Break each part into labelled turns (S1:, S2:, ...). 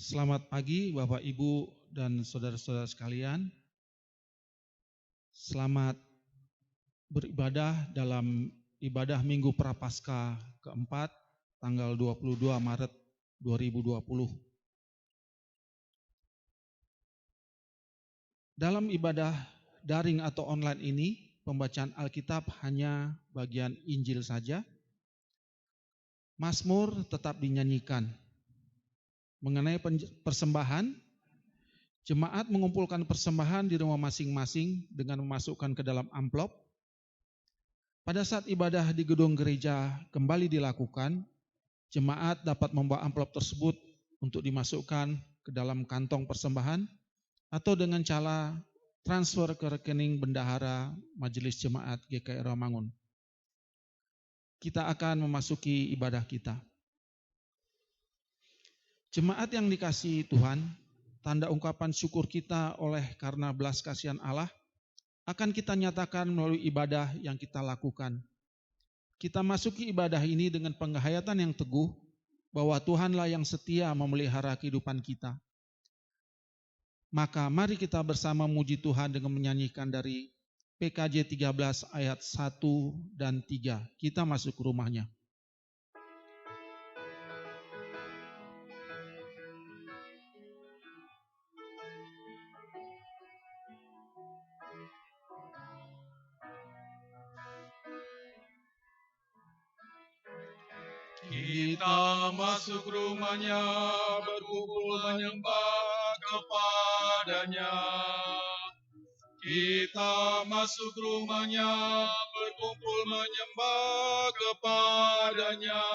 S1: Selamat pagi Bapak Ibu dan saudara-saudara sekalian. Selamat beribadah dalam ibadah Minggu Prapaskah keempat tanggal 22 Maret 2020. Dalam ibadah daring atau online ini, pembacaan Alkitab hanya bagian Injil saja. Mazmur tetap dinyanyikan. Mengenai persembahan, jemaat mengumpulkan persembahan di rumah masing-masing dengan memasukkan ke dalam amplop. Pada saat ibadah di gedung gereja kembali dilakukan, jemaat dapat membawa amplop tersebut untuk dimasukkan ke dalam kantong persembahan atau dengan cara transfer ke rekening bendahara Majelis Jemaat GKI Rawamangun. Kita akan memasuki ibadah kita. Jemaat yang dikasihi Tuhan, tanda ungkapan syukur kita oleh karena belas kasihan Allah akan kita nyatakan melalui ibadah yang kita lakukan. Kita masuki ibadah ini dengan penghayatan yang teguh bahwa Tuhanlah yang setia memelihara kehidupan kita. Maka mari kita bersama memuji Tuhan dengan menyanyikan dari PKJ 13 ayat 1 dan 3. Kita masuk ke rumahnya.
S2: Kita masuk rumahnya, berkumpul menyembah kepadanya. Kita masuk rumahnya, berkumpul menyembah kepadanya.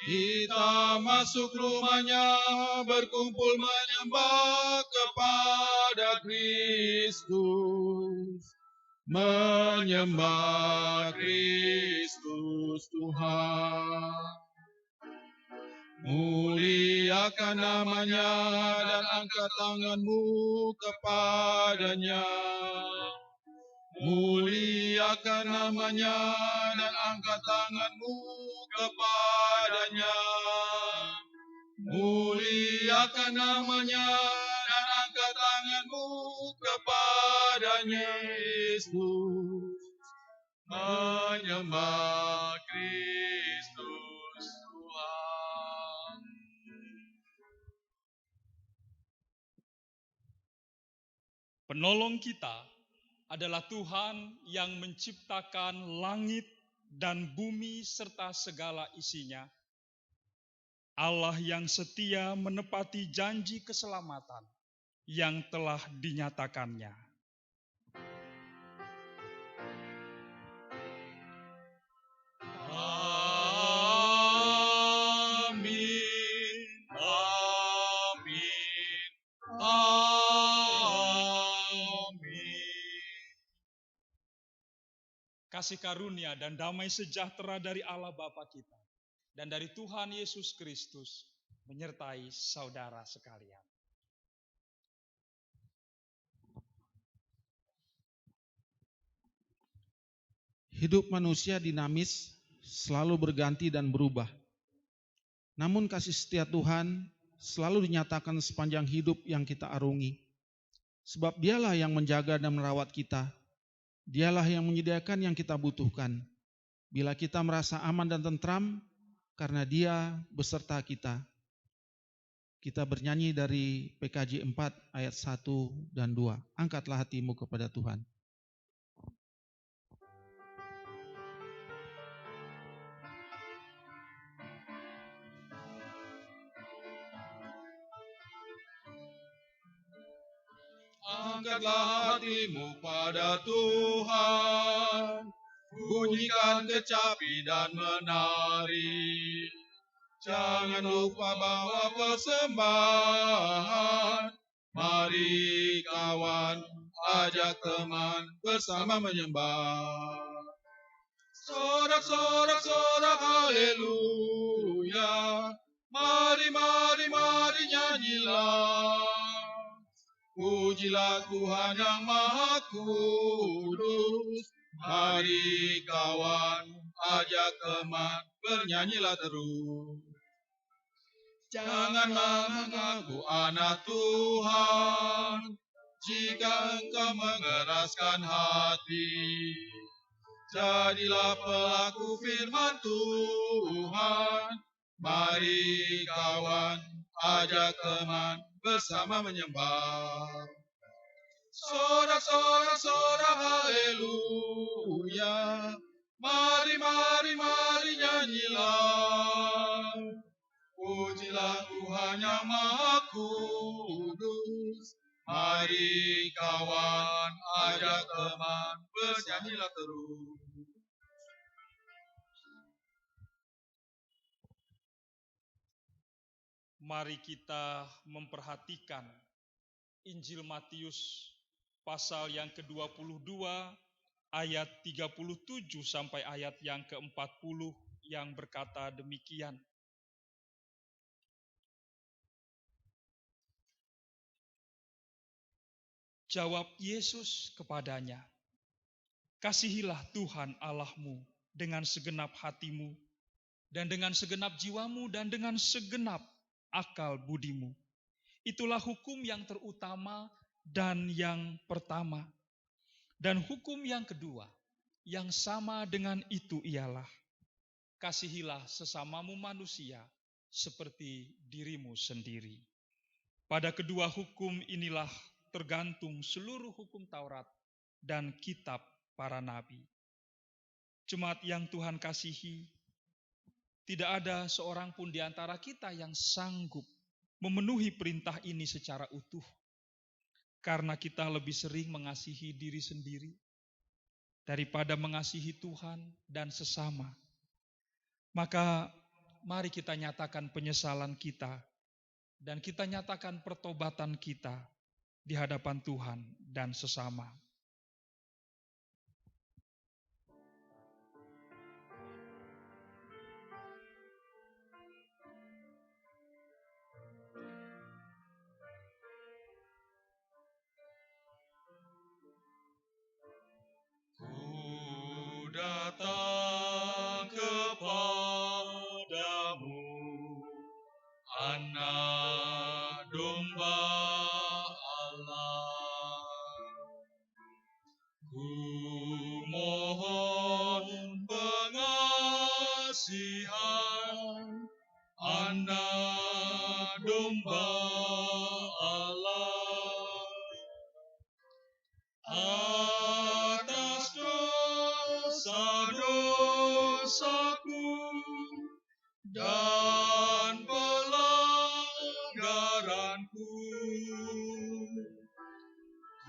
S2: Kita masuk rumahnya, berkumpul menyembah kepada Kristus. Menyembah Kristus Tuhan. Muliakan namanya dan angkat tanganmu kepadanya. Muliakan namanya dan angkat tanganmu kepadanya. Muliakan namanya dan angkat tanganmu kepadanya. Yesus, menyembah Kristus Tuhan.
S3: Penolong kita adalah Tuhan yang menciptakan langit dan bumi serta segala isinya. Allah yang setia menepati janji keselamatan yang telah dinyatakannya.
S2: Amin, amin, amin.
S3: Kasih karunia dan damai sejahtera dari Allah Bapa kita dan dari Tuhan Yesus Kristus menyertai saudara sekalian.
S1: Hidup manusia dinamis, selalu berganti dan berubah. Namun kasih setia Tuhan selalu dinyatakan sepanjang hidup yang kita arungi. Sebab Dialah yang menjaga dan merawat kita. Dialah yang menyediakan yang kita butuhkan. Bila kita merasa aman dan tentram, karena Dia beserta kita. Kita bernyanyi dari PKJ 4 ayat 1 dan 2. Angkatlah hatimu kepada Tuhan.
S2: Angkatlah hatimu pada Tuhan, bunyikan kecapi dan menari. Jangan lupa bawa persembahan. Mari kawan, ajak teman bersama menyembah. Sorak-sorak haleluya. Mari nyanyilah. Pujilah Tuhan yang Maha Kudus. Mari kawan, ajak teman, bernyanyilah terus. Janganlah mengaku anak Tuhan, jika engkau mengeraskan hati. Jadilah pelaku firman Tuhan. Mari kawan, ajak teman, bersama menyembah. Sorak-sorak, sorak, haleluya. Mari, mari, mari nyanyilah. Pujilah Tuhan yang Maha Kudus. Mari kawan, ajak teman, bernyanyilah terus.
S3: Mari kita memperhatikan Injil Matius pasal yang ke-22 ayat 37 sampai ayat yang ke-40 yang berkata demikian. Jawab Yesus kepadanya, "Kasihilah Tuhan Allahmu dengan segenap hatimu, dan dengan segenap jiwamu, dan dengan segenap akal budimu. Itulah hukum yang terutama dan yang pertama. Dan hukum yang kedua, yang sama dengan itu ialah, kasihilah sesamamu manusia seperti dirimu sendiri. Pada kedua hukum inilah tergantung seluruh hukum Taurat dan kitab para nabi." Jemaat yang Tuhan kasihi, tidak ada seorang pun di antara kita yang sanggup memenuhi perintah ini secara utuh. Karena kita lebih sering mengasihi diri sendiri daripada mengasihi Tuhan dan sesama. Maka mari kita nyatakan penyesalan kita dan kita nyatakan pertobatan kita di hadapan Tuhan dan sesama.
S2: Ku datang kepadamu, Anak Domba Allah. Ku mohon pengasihan, Anak Domba Allah. Atas dosa-dosaku dan pelanggaranku,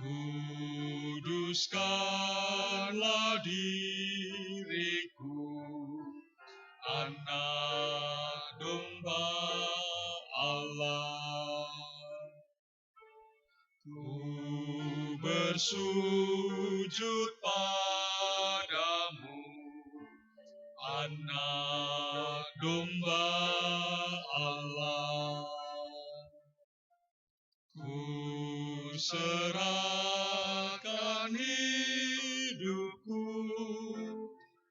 S2: kuduskanlah diriku, Anak Domba Allah. Ku bersujud padamu, Anak Domba Allah. Ku serahkan hidupku,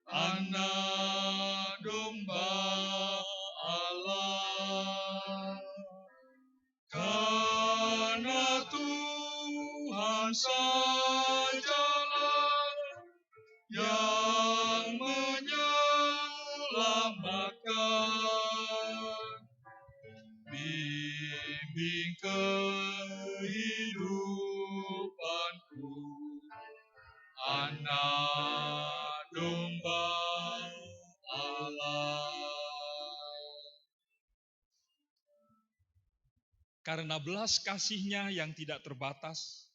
S2: Anak Domba Allah. Karena Tuhan sajalah yang menyelamatkan. Bimbing kehidupanku, Anak Domba Allah.
S3: Karena belas kasih-Nya yang tidak terbatas,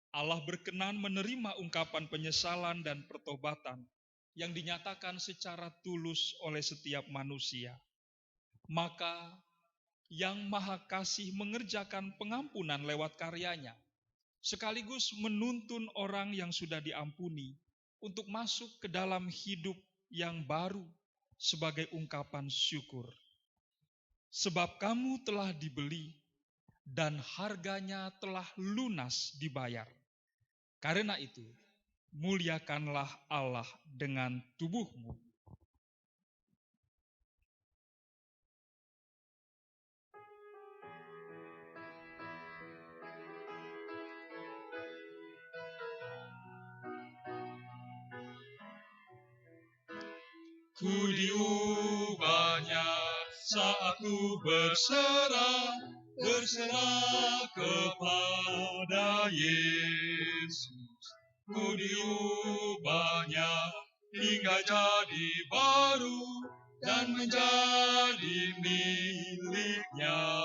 S3: Allah berkenan menerima ungkapan penyesalan dan pertobatan yang dinyatakan secara tulus oleh setiap manusia. Maka Yang Maha Kasih mengerjakan pengampunan lewat karyanya, sekaligus menuntun orang yang sudah diampuni untuk masuk ke dalam hidup yang baru sebagai ungkapan syukur. Sebab kamu telah dibeli dan harganya telah lunas dibayar. Karena itu, muliakanlah Allah dengan tubuhmu.
S2: ku diubahnya saat ku berserah kepada Yesus. Ku diubahnya hingga jadi baru dan menjadi miliknya.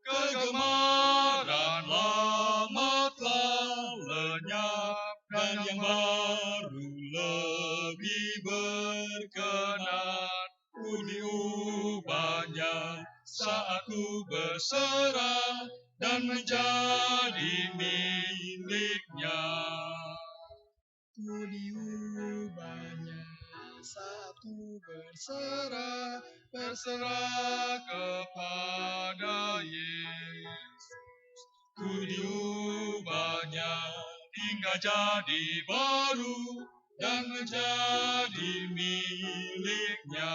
S2: Kegemaran lama telah lenyap dan yang baru lebih berkenan. Ku diubahnya saat ku berserah dan menjadi miliknya.
S4: Ku diubahnya saat ku berserah
S2: kepada Yesus. Ku diubahnya hingga jadi baru dan menjadi miliknya.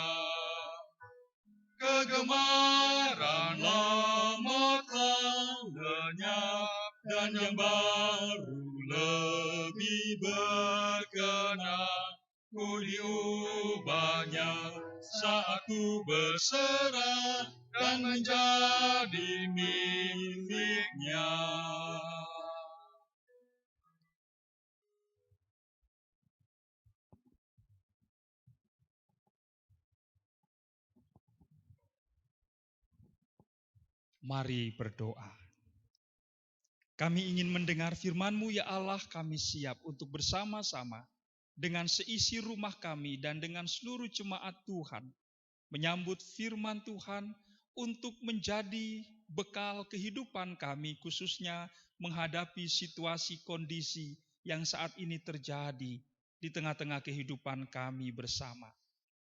S2: Kegemaran lama telah lenyap dan yang baru lebih berkenan. Ku diubahnya saat ku berserah dan menjadi miliknya.
S3: Mari berdoa. Kami ingin mendengar firman-Mu ya Allah, kami siap untuk bersama-sama dengan seisi rumah kami dan dengan seluruh jemaat Tuhan menyambut firman Tuhan untuk menjadi bekal kehidupan kami, khususnya menghadapi situasi kondisi yang saat ini terjadi di tengah-tengah kehidupan kami bersama.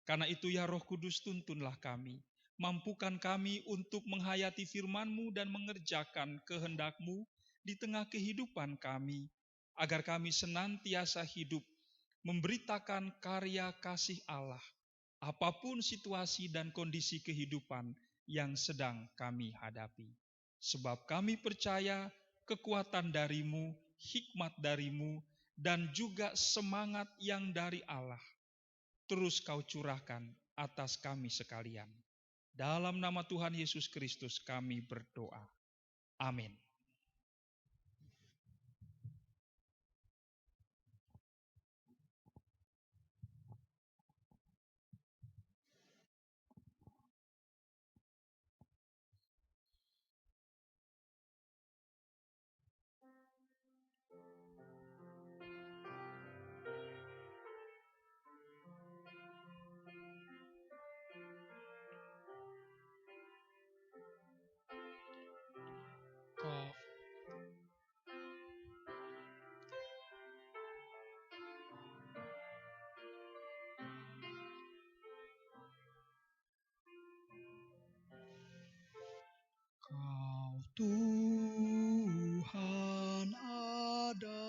S3: Karena itu ya Roh Kudus, tuntunlah kami, mampukan kami untuk menghayati firman-Mu dan mengerjakan kehendak-Mu di tengah kehidupan kami, agar kami senantiasa hidup memberitakan karya kasih Allah, apapun situasi dan kondisi kehidupan yang sedang kami hadapi. Sebab kami percaya kekuatan dari-Mu, hikmat dari-Mu, dan juga semangat yang dari Allah terus Kau curahkan atas kami sekalian. Dalam nama Tuhan Yesus Kristus kami berdoa. Amin.
S4: Kau Tuhan adalah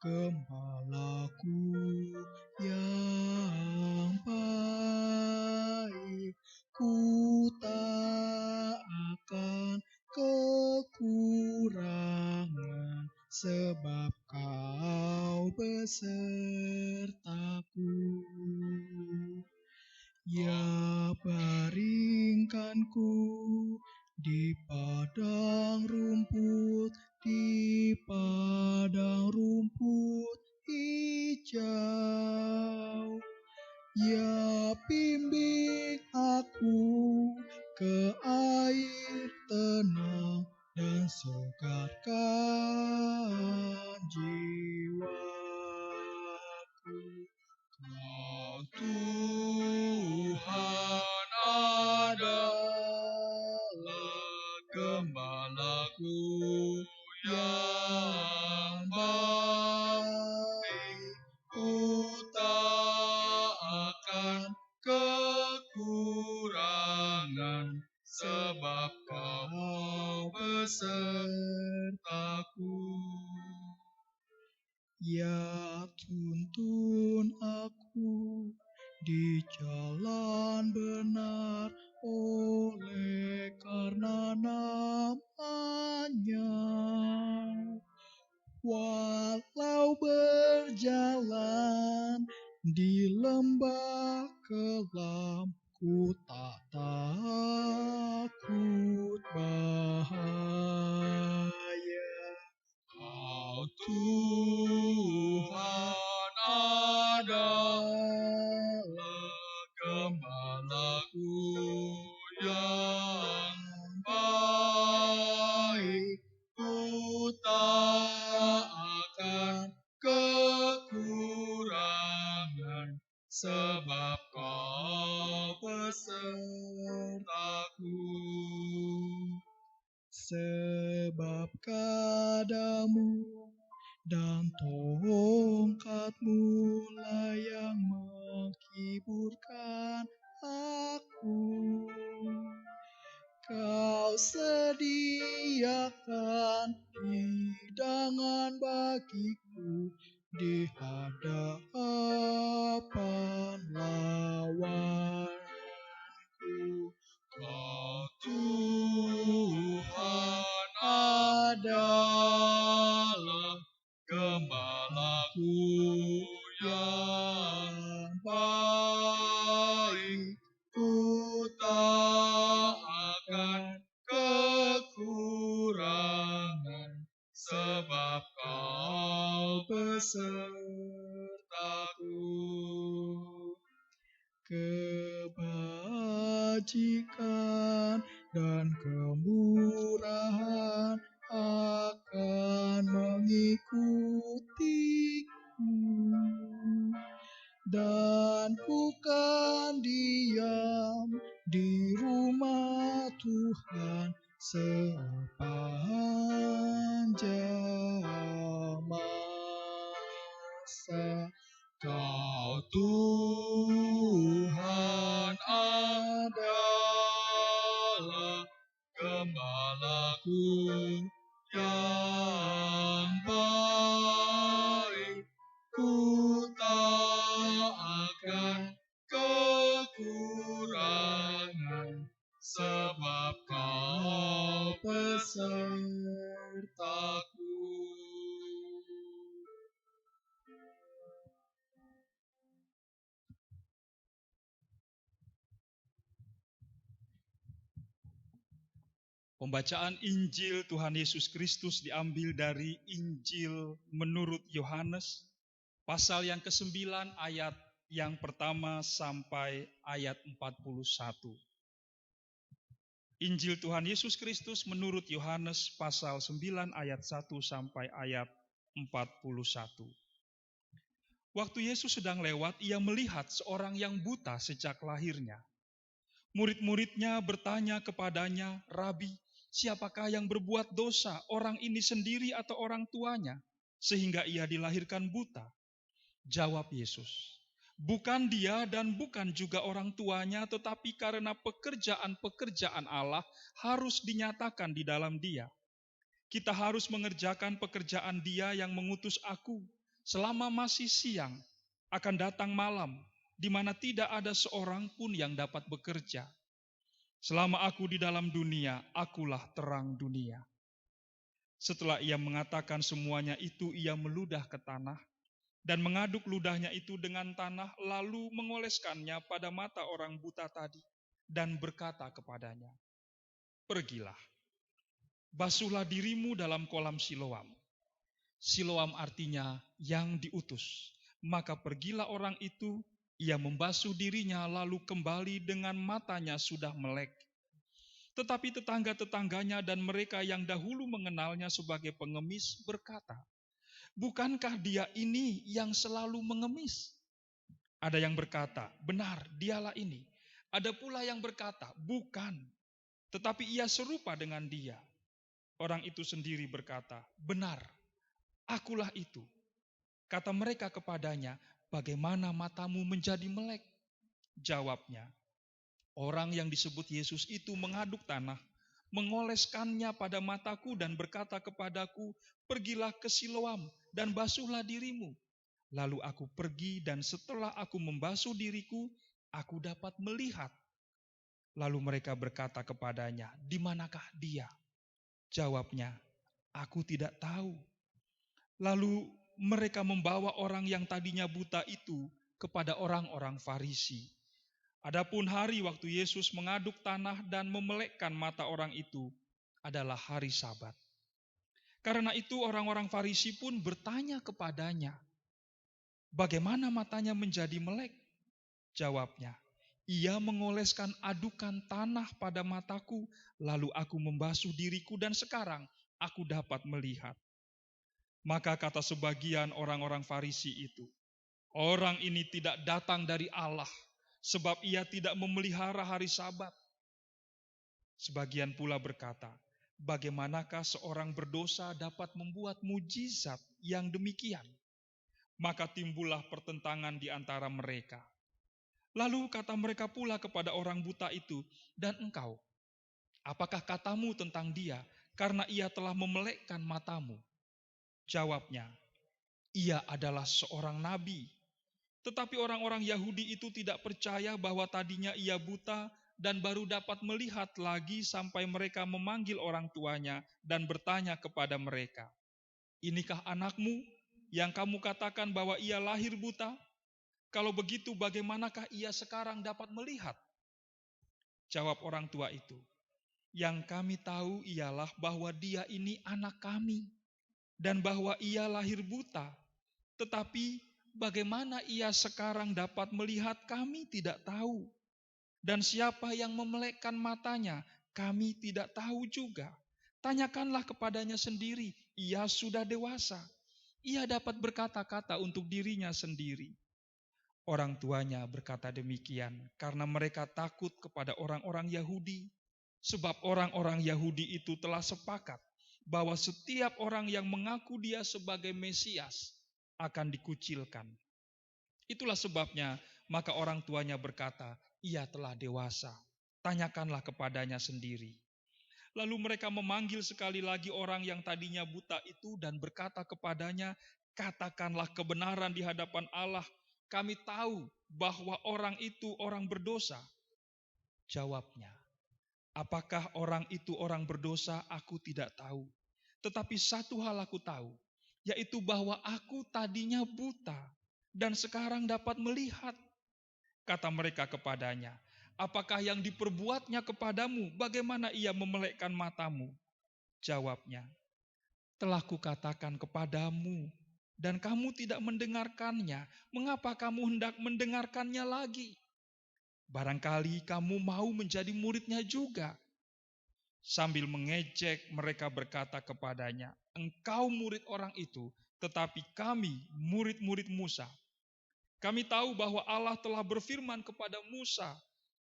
S4: gembalaku yang baik. Ku tak akan kekurangan sebab Kau besertaku. Ya baringkanku di padang rumput hijau. Ya bimbing aku ke air tenang dan segarkan jiwaku.
S2: Kau Tuhan adalah gembalaku yang baik. Ku tak akan kekurangan sebab Kau besertaku.
S4: Ya tuntun aku di jalan benar oleh karena nama-Nya. Walau berjalan Di lembah kelam ku tak takut bahaya.
S2: Kau Tuhan adalah gembalaku yang baik. Ku tak akan kekurangan, sebab Kau besertaku.
S4: Sebab kadamu dan tongkatmu lah yang menghiburkan aku. Kau sediakan hidangan bagiku di hadapan lawanku.
S2: Kau Tuhan adalah gembalaku yang baik. Ku tak akan kekurangan, sebab Kau besertaku. Kebajikan dan kemurahan akan mengikutiku, dan ku kan diam di rumah Tuhan sepanjang masa. Kau Tuhan adalah gembalaku yang baik. Ku tak akan kekurangan, sebab Kau besertaku.
S3: Pembacaan Injil Tuhan Yesus Kristus diambil dari Injil menurut Yohanes, pasal yang ke-9 ayat yang pertama sampai ayat 41. Injil Tuhan Yesus Kristus menurut Yohanes pasal 9 ayat 1 sampai ayat 41. Waktu Yesus sedang lewat, ia melihat seorang yang buta sejak lahirnya. Murid-muridnya bertanya kepadanya, "Rabi, siapakah yang berbuat dosa, orang ini sendiri atau orang tuanya, sehingga ia dilahirkan buta?" Jawab Yesus, "Bukan dia dan bukan juga orang tuanya, tetapi karena pekerjaan-pekerjaan Allah harus dinyatakan di dalam dia. Kita harus mengerjakan pekerjaan Dia yang mengutus aku. Selama masih siang, akan datang malam, di mana tidak ada seorang pun yang dapat bekerja. Selama aku di dalam dunia, akulah terang dunia." Setelah ia mengatakan semuanya itu, ia meludah ke tanah dan mengaduk ludahnya itu dengan tanah, lalu mengoleskannya pada mata orang buta tadi dan berkata kepadanya, "Pergilah, basuhlah dirimu dalam kolam Siloam." Siloam artinya yang diutus. Maka pergilah orang itu, ia membasuh dirinya lalu kembali dengan matanya sudah melek. Tetapi tetangga-tetangganya dan mereka yang dahulu mengenalnya sebagai pengemis berkata, "Bukankah dia ini yang selalu mengemis?" Ada yang berkata, "Benar, dialah ini." Ada pula yang berkata, "Bukan, tetapi ia serupa dengan dia." Orang itu sendiri berkata, "Benar, akulah itu." Kata mereka kepadanya, "Bagaimana matamu menjadi melek?" Jawabnya, orang yang disebut Yesus itu mengaduk tanah, mengoleskannya pada mataku dan berkata kepadaku, "Pergilah ke Siloam dan basuhlah dirimu." Lalu aku pergi dan setelah aku membasuh diriku, aku dapat melihat. Lalu mereka berkata kepadanya, "Di manakah dia?" Jawabnya, "Aku tidak tahu." Lalu mereka membawa orang yang tadinya buta itu kepada orang-orang Farisi. Adapun hari waktu Yesus mengaduk tanah dan memelekkan mata orang itu adalah hari Sabat. Karena itu orang-orang Farisi pun bertanya kepadanya, bagaimana matanya menjadi melek? Jawabnya, ia mengoleskan adukan tanah pada mataku, lalu aku membasuh diriku dan sekarang aku dapat melihat. Maka kata sebagian orang-orang Farisi itu, orang ini tidak datang dari Allah, sebab ia tidak memelihara hari Sabat. Sebagian pula berkata, bagaimanakah seorang berdosa dapat membuat mujizat yang demikian? Maka timbullah pertentangan di antara mereka. Lalu kata mereka pula kepada orang buta itu, dan engkau, apakah katamu tentang dia karena ia telah memelekkan matamu? Jawabnya, ia adalah seorang nabi. Tetapi orang-orang Yahudi itu tidak percaya bahwa tadinya ia buta dan baru dapat melihat lagi sampai mereka memanggil orang tuanya dan bertanya kepada mereka, inikah anakmu yang kamu katakan bahwa ia lahir buta? Kalau begitu bagaimanakah ia sekarang dapat melihat? Jawab orang tua itu, yang kami tahu ialah bahwa dia ini anak kami dan bahwa ia lahir buta. Tetapi bagaimana ia sekarang dapat melihat kami tidak tahu. Dan siapa yang memelekkan matanya kami tidak tahu juga. Tanyakanlah kepadanya sendiri, ia sudah dewasa. Ia dapat berkata-kata untuk dirinya sendiri. Orang tuanya berkata demikian karena mereka takut kepada orang-orang Yahudi. Sebab orang-orang Yahudi itu telah sepakat bahwa setiap orang yang mengaku dia sebagai Mesias akan dikucilkan. Itulah sebabnya maka orang tuanya berkata, ia telah dewasa, tanyakanlah kepadanya sendiri. Lalu mereka memanggil sekali lagi orang yang tadinya buta itu dan berkata kepadanya, katakanlah kebenaran di hadapan Allah, kami tahu bahwa orang itu orang berdosa. Jawabnya, apakah orang itu orang berdosa? Aku tidak tahu. Tetapi satu hal aku tahu, yaitu bahwa aku tadinya buta dan sekarang dapat melihat. Kata mereka kepadanya, apakah yang diperbuatnya kepadamu? Bagaimana ia memelekkan matamu? Jawabnya, telah kukatakan kepadamu dan kamu tidak mendengarkannya. Mengapa kamu hendak mendengarkannya lagi? Barangkali kamu mau menjadi muridnya juga. Sambil mengejek mereka berkata kepadanya, engkau murid orang itu, tetapi kami murid-murid Musa. Kami tahu bahwa Allah telah berfirman kepada Musa,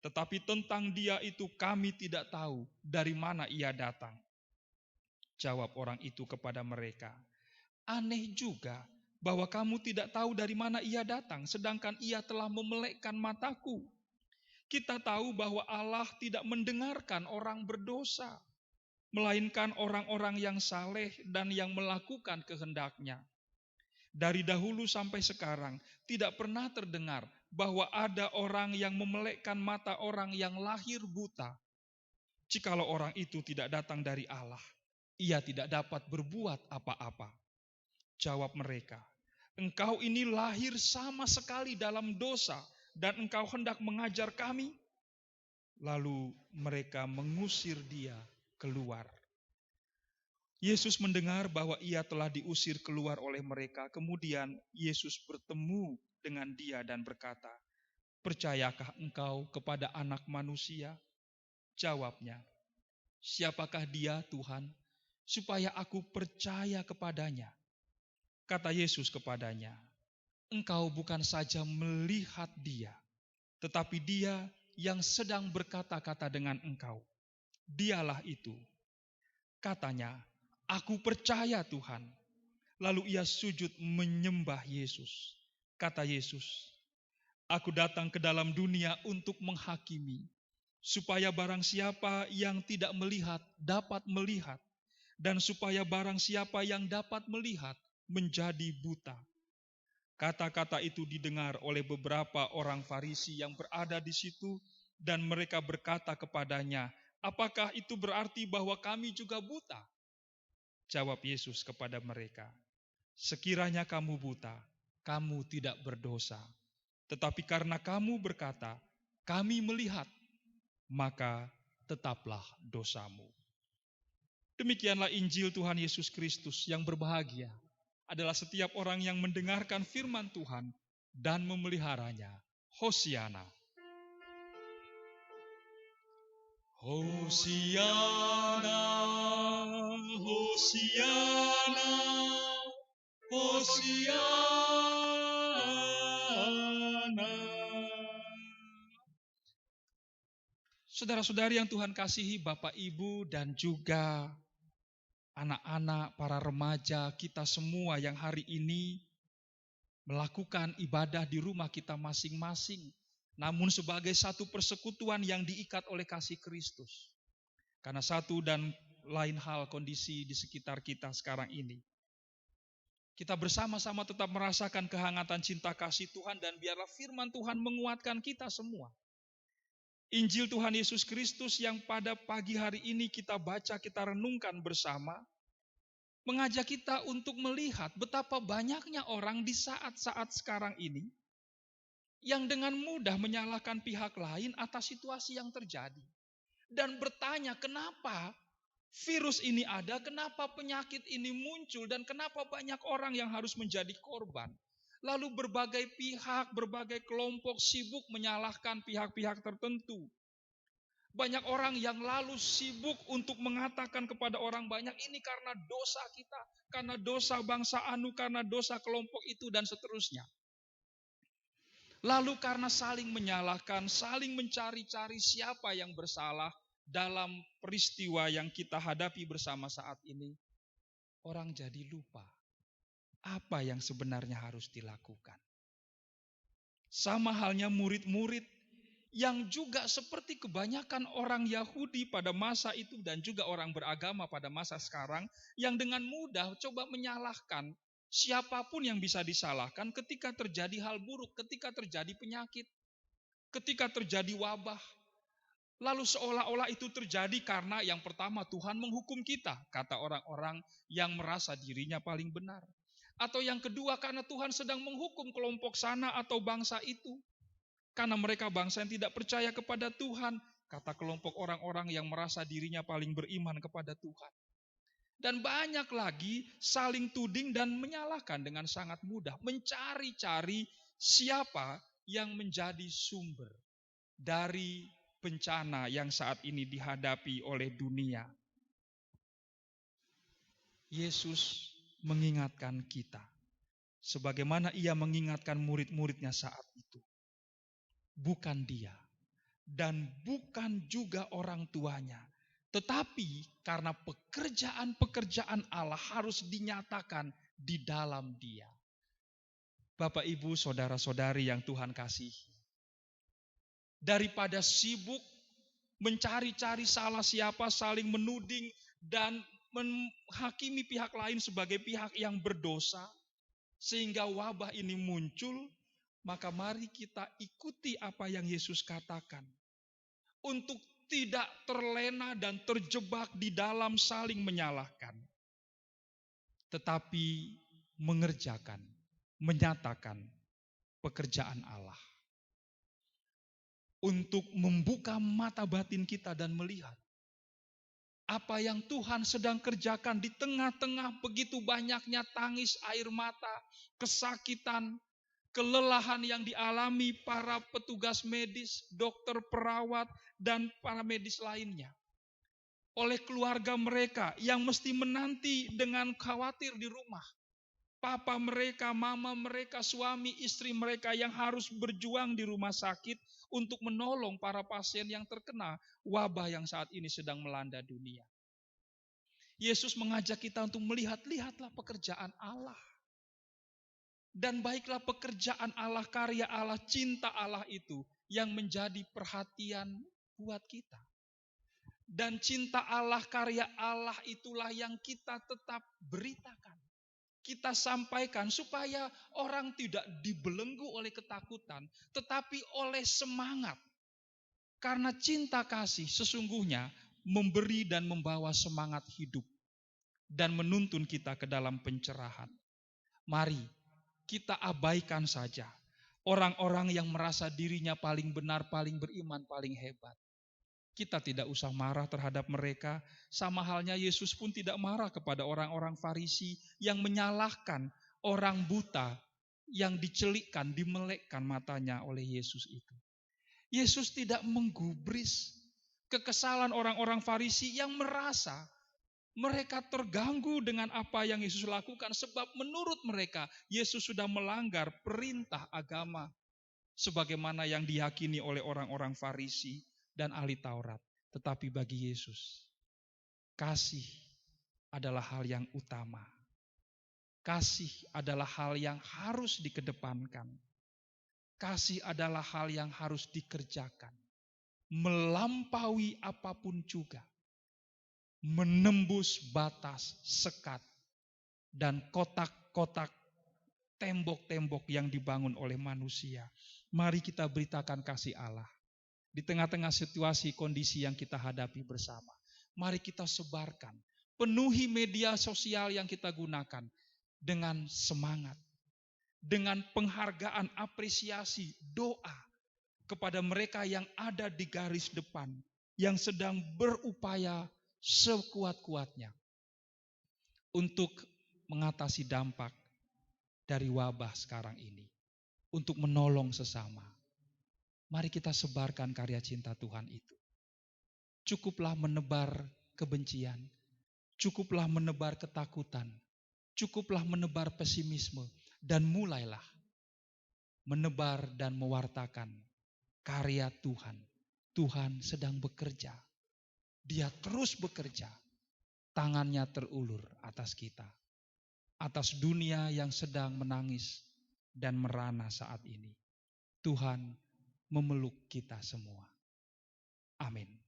S3: tetapi tentang dia itu kami tidak tahu dari mana ia datang. Jawab orang itu kepada mereka, aneh juga bahwa kamu tidak tahu dari mana ia datang, sedangkan ia telah memelekkan mataku. Kita tahu bahwa Allah tidak mendengarkan orang berdosa, melainkan orang-orang yang saleh dan yang melakukan kehendaknya. Dari dahulu sampai sekarang tidak pernah terdengar bahwa ada orang yang memelekkan mata orang yang lahir buta. Jikalau orang itu tidak datang dari Allah, ia tidak dapat berbuat apa-apa. Jawab mereka, engkau ini lahir sama sekali dalam dosa dan engkau hendak mengajar kami? Lalu mereka mengusir dia keluar. Yesus mendengar bahwa ia telah diusir keluar oleh mereka. Kemudian Yesus bertemu dengan dia dan berkata, percayakah engkau kepada Anak Manusia? Jawabnya, siapakah dia Tuhan, supaya aku percaya kepadanya? Kata Yesus kepadanya, engkau bukan saja melihat dia, tetapi dia yang sedang berkata-kata dengan engkau. Dialah itu. Katanya, aku percaya Tuhan. Lalu ia sujud menyembah Yesus. Kata Yesus, aku datang ke dalam dunia untuk menghakimi, supaya barang siapa yang tidak melihat dapat melihat, dan supaya barang siapa yang dapat melihat menjadi buta. Kata-kata itu didengar oleh beberapa orang Farisi yang berada di situ dan mereka berkata kepadanya, apakah itu berarti bahwa kami juga buta? Jawab Yesus kepada mereka, sekiranya kamu buta, kamu tidak berdosa. Tetapi karena kamu berkata, kami melihat, maka tetaplah dosamu. Demikianlah Injil Tuhan Yesus Kristus. Yang berbahagia adalah setiap orang yang mendengarkan firman Tuhan dan memeliharanya. Hosiana. Hosiana, Hosiana, Hosiana. Saudara-saudari yang Tuhan kasihi, Bapak, Ibu, dan juga anak-anak, para remaja, kita semua yang hari ini melakukan ibadah di rumah kita masing-masing, namun sebagai satu persekutuan yang diikat oleh kasih Kristus. Karena satu dan lain hal kondisi di sekitar kita sekarang ini, kita bersama-sama tetap merasakan kehangatan cinta kasih Tuhan, dan biarlah firman Tuhan menguatkan kita semua. Injil Tuhan Yesus Kristus yang pada pagi hari ini kita baca, kita renungkan bersama, mengajak kita untuk melihat betapa banyaknya orang di saat-saat sekarang ini yang dengan mudah menyalahkan pihak lain atas situasi yang terjadi. Dan bertanya, kenapa virus ini ada, kenapa penyakit ini muncul, dan kenapa banyak orang yang harus menjadi korban. Lalu berbagai pihak, berbagai kelompok sibuk menyalahkan pihak-pihak tertentu. Banyak orang yang lalu sibuk untuk mengatakan kepada orang banyak, ini karena dosa kita, karena dosa bangsa anu, karena dosa kelompok itu, dan seterusnya. Lalu karena saling menyalahkan, saling mencari-cari siapa yang bersalah dalam peristiwa yang kita hadapi bersama saat ini, orang jadi lupa apa yang sebenarnya harus dilakukan. Sama halnya murid-murid yang juga seperti kebanyakan orang Yahudi pada masa itu dan juga orang beragama pada masa sekarang, yang dengan mudah coba menyalahkan siapapun yang bisa disalahkan ketika terjadi hal buruk, ketika terjadi penyakit, ketika terjadi wabah. Lalu seolah-olah itu terjadi karena yang pertama Tuhan menghukum kita, kata orang-orang yang merasa dirinya paling benar. Atau yang kedua karena Tuhan sedang menghukum kelompok sana atau bangsa itu. Karena mereka bangsa yang tidak percaya kepada Tuhan, kata kelompok orang-orang yang merasa dirinya paling beriman kepada Tuhan. Dan banyak lagi saling tuding dan menyalahkan dengan sangat mudah, mencari-cari siapa yang menjadi sumber dari bencana yang saat ini dihadapi oleh dunia. Yesus mengingatkan kita, sebagaimana ia mengingatkan murid-muridnya saat itu. Bukan dia dan bukan juga orang tuanya, tetapi karena pekerjaan-pekerjaan Allah harus dinyatakan di dalam dia. Bapak, Ibu, saudara-saudari yang Tuhan kasihi, daripada sibuk mencari-cari salah siapa, saling menuding dan menghakimi pihak lain sebagai pihak yang berdosa sehingga wabah ini muncul, maka mari kita ikuti apa yang Yesus katakan. Untuk tidak terlena dan terjebak di dalam saling menyalahkan. Tetapi mengerjakan, menyatakan pekerjaan Allah. Untuk membuka mata batin kita dan melihat apa yang Tuhan sedang kerjakan di tengah-tengah begitu banyaknya tangis, air mata, kesakitan, kelelahan yang dialami para petugas medis, dokter, perawat, dan para medis lainnya. Oleh keluarga mereka yang mesti menanti dengan khawatir di rumah. Papa mereka, mama mereka, suami, istri mereka yang harus berjuang di rumah sakit untuk menolong para pasien yang terkena wabah yang saat ini sedang melanda dunia. Yesus mengajak kita untuk melihat-lihatlah pekerjaan Allah. Dan baiklah pekerjaan Allah, karya Allah, cinta Allah itu yang menjadi perhatian buat kita. Dan cinta Allah, karya Allah itulah yang kita tetap beritakan. Kita sampaikan supaya orang tidak dibelenggu oleh ketakutan, tetapi oleh semangat. Karena cinta kasih sesungguhnya memberi dan membawa semangat hidup dan menuntun kita ke dalam pencerahan. Mari kita abaikan saja Orang-orang yang merasa dirinya paling benar, paling beriman, paling hebat. Kita tidak usah marah terhadap mereka. Sama halnya Yesus pun tidak marah kepada orang-orang Farisi yang menyalahkan orang buta yang dicelikkan, dimelekkan matanya oleh Yesus itu. Yesus tidak menggubris kekesalan orang-orang Farisi yang merasa mereka terganggu dengan apa yang Yesus lakukan, sebab menurut mereka Yesus sudah melanggar perintah agama sebagaimana yang diyakini oleh orang-orang Farisi dan ahli Taurat. Tetapi bagi Yesus, kasih adalah hal yang utama. Kasih adalah hal yang harus dikedepankan. Kasih adalah hal yang harus dikerjakan. Melampaui apapun juga. Menembus batas, sekat, dan kotak-kotak tembok-tembok yang dibangun oleh manusia. Mari kita beritakan kasih Allah. Di tengah-tengah situasi kondisi yang kita hadapi bersama. Mari kita sebarkan. Penuhi media sosial yang kita gunakan dengan semangat. Dengan penghargaan, apresiasi, doa kepada mereka yang ada di garis depan. Yang sedang berupaya sekuat-kuatnya untuk mengatasi dampak dari wabah sekarang ini, untuk menolong sesama. Mari kita sebarkan karya cinta Tuhan itu. Cukuplah menebar kebencian, cukuplah menebar ketakutan, cukuplah menebar pesimisme, dan mulailah menebar dan mewartakan karya Tuhan. Tuhan sedang bekerja. Dia terus bekerja, tangannya terulur atas kita, atas dunia yang sedang menangis dan merana saat ini. Tuhan memeluk kita semua. Amin.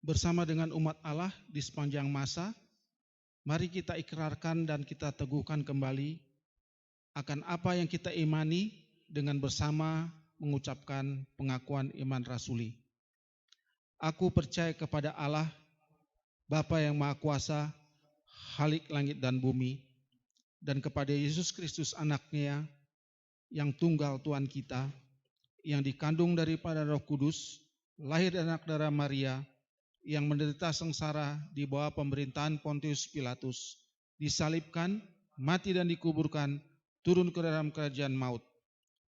S1: Bersama dengan umat Allah di sepanjang masa, mari kita ikrarkan dan kita teguhkan kembali akan apa yang kita imani dengan bersama mengucapkan pengakuan iman rasuli. Aku percaya kepada Allah, Bapa yang Maha Kuasa, Khalik langit dan bumi, dan kepada Yesus Kristus anaknya yang tunggal Tuhan kita, yang dikandung daripada Roh Kudus, lahir dari anak darah Maria, yang menderita sengsara di bawah pemerintahan Pontius Pilatus, disalibkan, mati dan dikuburkan, turun ke dalam kerajaan maut.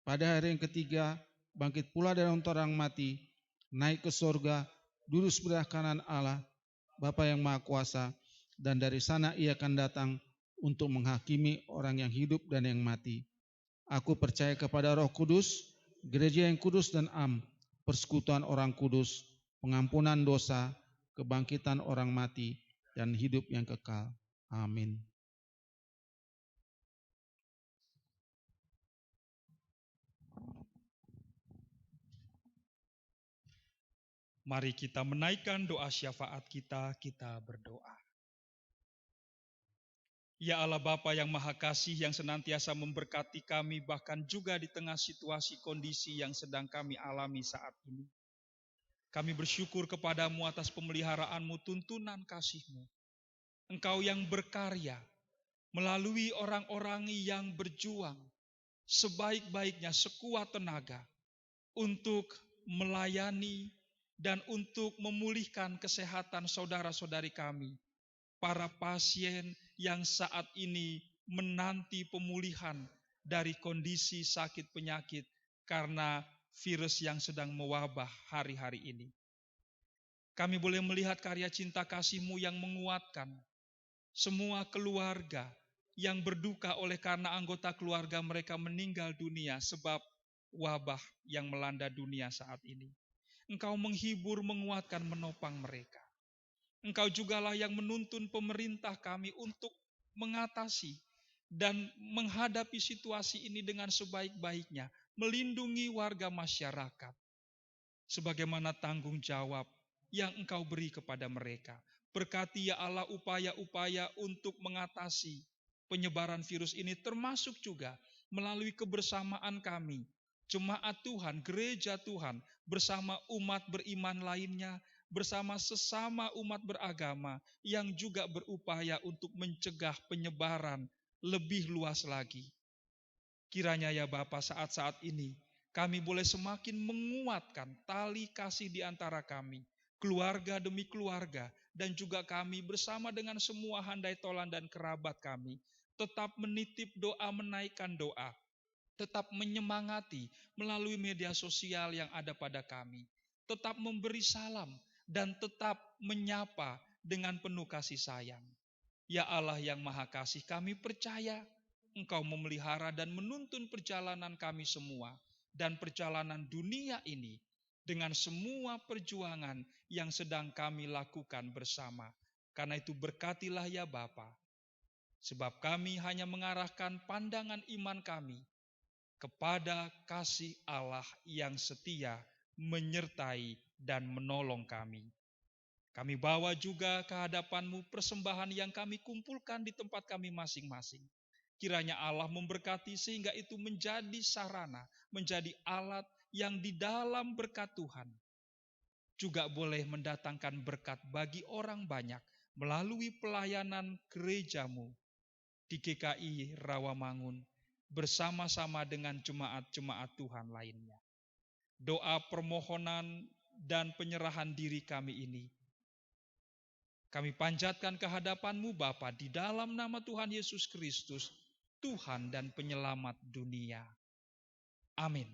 S1: Pada hari yang ketiga, bangkit pula dari antara orang mati, naik ke sorga, duduk sebelah kanan Allah, Bapa yang Maha Kuasa, dan dari sana ia akan datang untuk menghakimi orang yang hidup dan yang mati. Aku percaya kepada Roh Kudus, gereja yang kudus dan am, persekutuan orang kudus, pengampunan dosa, kebangkitan orang mati, dan hidup yang kekal. Amin.
S3: Mari kita menaikkan doa syafaat kita berdoa. Ya Allah Bapa yang Maha Kasih, yang senantiasa memberkati kami bahkan juga di tengah situasi kondisi yang sedang kami alami saat ini. Kami bersyukur kepadamu atas pemeliharaanmu, tuntunan kasih-Mu. Engkau yang berkarya melalui orang-orang yang berjuang sebaik-baiknya, sekuat tenaga untuk melayani dan untuk memulihkan kesehatan saudara-saudari kami, para pasien yang saat ini menanti pemulihan dari kondisi sakit penyakit karena virus yang sedang mewabah hari-hari ini. Kami boleh melihat karya cinta kasih-Mu yang menguatkan semua keluarga yang berduka oleh karena anggota keluarga mereka meninggal dunia sebab wabah yang melanda dunia saat ini. Engkau menghibur, menguatkan, menopang mereka. Engkau jugalah yang menuntun pemerintah kami untuk mengatasi dan menghadapi situasi ini dengan sebaik-baiknya, melindungi warga masyarakat. Sebagaimana tanggung jawab yang Engkau beri kepada mereka. Berkati ya Allah upaya-upaya untuk mengatasi penyebaran virus ini, termasuk juga melalui kebersamaan kami, jemaat Tuhan, gereja Tuhan, bersama umat beriman lainnya, bersama sesama umat beragama yang juga berupaya untuk mencegah penyebaran lebih luas lagi. Kiranya ya Bapa, saat-saat ini kami boleh semakin menguatkan tali kasih di antara kami, keluarga demi keluarga, dan juga kami bersama dengan semua handai tolan dan kerabat kami, tetap menitip doa, menaikkan doa, tetap menyemangati melalui media sosial yang ada pada kami, tetap memberi salam, dan tetap menyapa dengan penuh kasih sayang. Ya Allah yang Maha Kasih, kami percaya Engkau memelihara dan menuntun perjalanan kami semua dan perjalanan dunia ini dengan semua perjuangan yang sedang kami lakukan bersama. Karena itu berkatilah ya Bapa, sebab kami hanya mengarahkan pandangan iman kami kepada kasih Allah yang setia menyertai dan menolong kami. Kami bawa juga ke hadapan-Mu persembahan yang kami kumpulkan di tempat kami masing-masing. Kiranya Allah memberkati sehingga itu menjadi sarana, menjadi alat yang di dalam berkat Tuhan juga boleh mendatangkan berkat bagi orang banyak melalui pelayanan gereja-Mu di GKI Rawamangun bersama-sama dengan jemaat-jemaat Tuhan lainnya. Doa permohonan dan penyerahan diri kami ini kami panjatkan ke hadapan-Mu Bapa di dalam nama Tuhan Yesus Kristus, Tuhan dan Penyelamat dunia. Amin.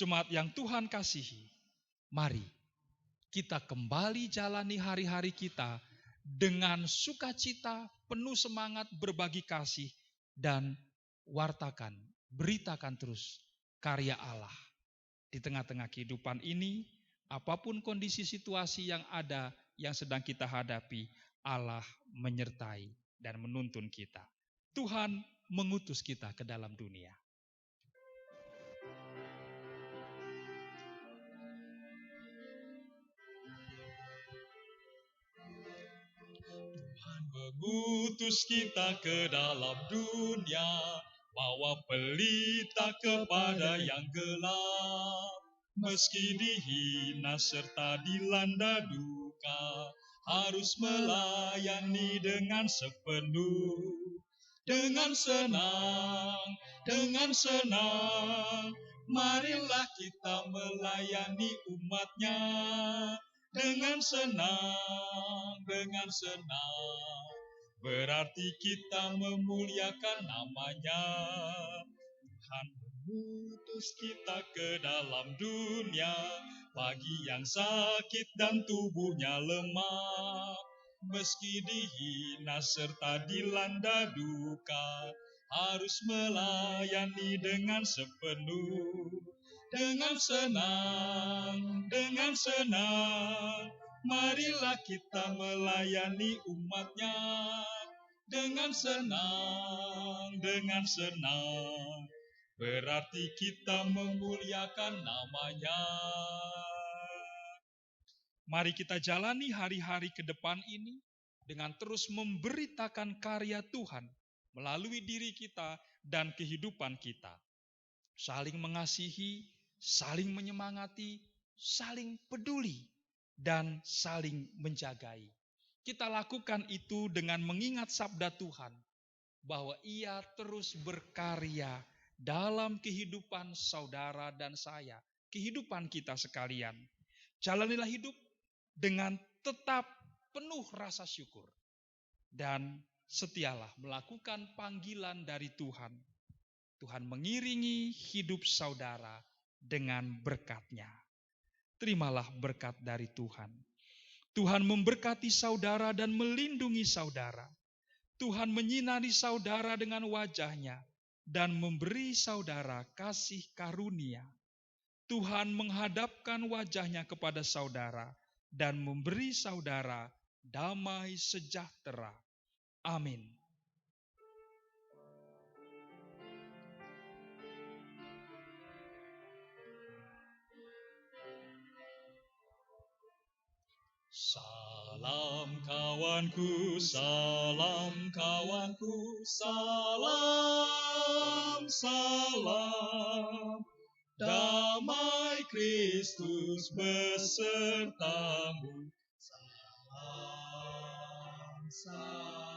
S3: Jemaat yang Tuhan kasihi, mari kita kembali jalani hari-hari kita dengan sukacita, penuh semangat, berbagi kasih, dan wartakan, beritakan terus karya Allah. Di tengah-tengah kehidupan ini, apapun kondisi situasi yang ada, yang sedang kita hadapi, Allah menyertai dan menuntun kita. Tuhan mengutus kita ke dalam dunia.
S2: Tuhan mengutus kita ke dalam dunia, bawa pelita kepada yang gelap. Meski dihina serta dilanda duka, harus melayani dengan sepenuh. Dengan senang, marilah kita melayani umat-Nya. Dengan senang, berarti kita memuliakan nama-Nya. Tuhan mengutus kita ke dalam dunia, bagi yang sakit dan tubuhnya lemah. Meski dihina serta dilanda duka, harus melayani dengan sepenuh. Dengan senang, marilah kita melayani umat-Nya. Dengan senang, berarti kita memuliakan nama-Nya.
S3: Mari kita jalani hari-hari ke depan ini dengan terus memberitakan karya Tuhan melalui diri kita dan kehidupan kita. Saling mengasihi, saling menyemangati, saling peduli, dan saling menjagai. Kita lakukan itu dengan mengingat sabda Tuhan, bahwa Ia terus berkarya dalam kehidupan saudara dan saya, kehidupan kita sekalian. Jalanilah hidup dengan tetap penuh rasa syukur, dan setialah melakukan panggilan dari Tuhan. Tuhan mengiringi hidup saudara dengan berkat-Nya. Terimalah berkat dari Tuhan. Tuhan memberkati saudara dan melindungi saudara. Tuhan menyinari saudara dengan wajah-Nya dan memberi saudara kasih karunia. Tuhan menghadapkan wajah-Nya kepada saudara dan memberi saudara damai sejahtera. Amin.
S2: Salam kawanku, salam kawanku, salam, salam. Damai Kristus besertamu. Salam, salam.